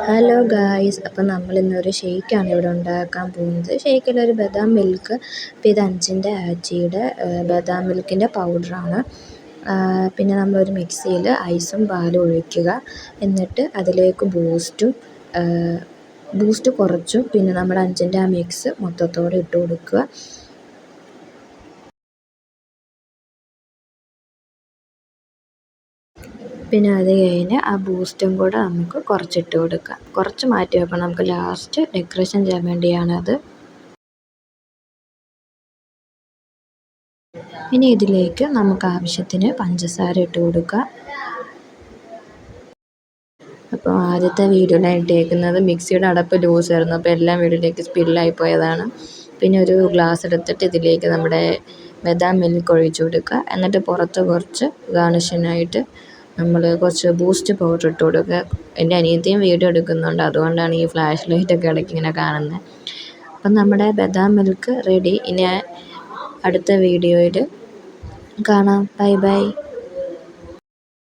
Hello guys, അപ്പം നമ്മളിന്നൊരു ഷെയ്ക്കാണ് ഇവിടെ ഉണ്ടാക്കാൻ പോകുന്നത്. ഷെയ്ക്കിലൊരു ബദാം മിൽക്ക്, അപ്പോൾ ഇത് 5-ൻ്റെ ആച്ചിയുടെ ബദാം മിൽക്കിൻ്റെ പൗഡറാണ്. പിന്നെ നമ്മളൊരു മിക്സിയിൽ ഐസും പാലും ഒഴിക്കുക. എന്നിട്ട് അതിലേക്ക് ബൂസ്റ്റ് കുറച്ചും പിന്നെ നമ്മുടെ 5-ൻ്റെ ആ മിക്സ് മൊത്തത്തോടെ ഇട്ട് കൊടുക്കുക. പിന്നെ അത് കഴിഞ്ഞ് ആ ബൂസ്റ്റും കൂടെ നമുക്ക് കുറച്ചിട്ട് കൊടുക്കാം. കുറച്ച് മാറ്റി വെക്കണം, നമുക്ക് ലാസ്റ്റ് ഡെക്കറേഷൻ ചെയ്യാൻ വേണ്ടിയാണത്. ഇനി ഇതിലേക്ക് നമുക്ക് ആവശ്യത്തിന് പഞ്ചസാര ഇട്ട് കൊടുക്കാം. അപ്പോൾ ആദ്യത്തെ വീഡിയോയിലാണ് ഇട്ടേക്കുന്നത്. മിക്സിയുടെ അടപ്പ് ലൂസായിരുന്നു, അപ്പോൾ എല്ലാം വീഡിയോയിലേക്ക് സ്പില്ലായി പോയതാണ്. പിന്നെ ഒരു ഗ്ലാസ് എടുത്തിട്ട് ഇതിലേക്ക് നമ്മുടെ ബദാം മിൽക്ക് ഒഴിച്ചു കൊടുക്കുക. എന്നിട്ട് പുറത്ത് കുറച്ച് ഗാർണിഷിനായിട്ട് നമ്മൾ കുറച്ച് ബൂസ്റ്റ് പൗഡർ ഇട്ട് കൊടുക്കുക. എൻ്റെ അനിയത്തിയും വീഡിയോ എടുക്കുന്നുണ്ട്, അതുകൊണ്ടാണ് ഈ ഫ്ലാഷ് ലൈറ്റൊക്കെ ഇടയ്ക്ക് ഇങ്ങനെ കാണുന്നത്. അപ്പം നമ്മുടെ ബദാം മിൽക്ക് റെഡി. ഇനി അടുത്ത വീഡിയോയിൽ കാണാം. Bye bye.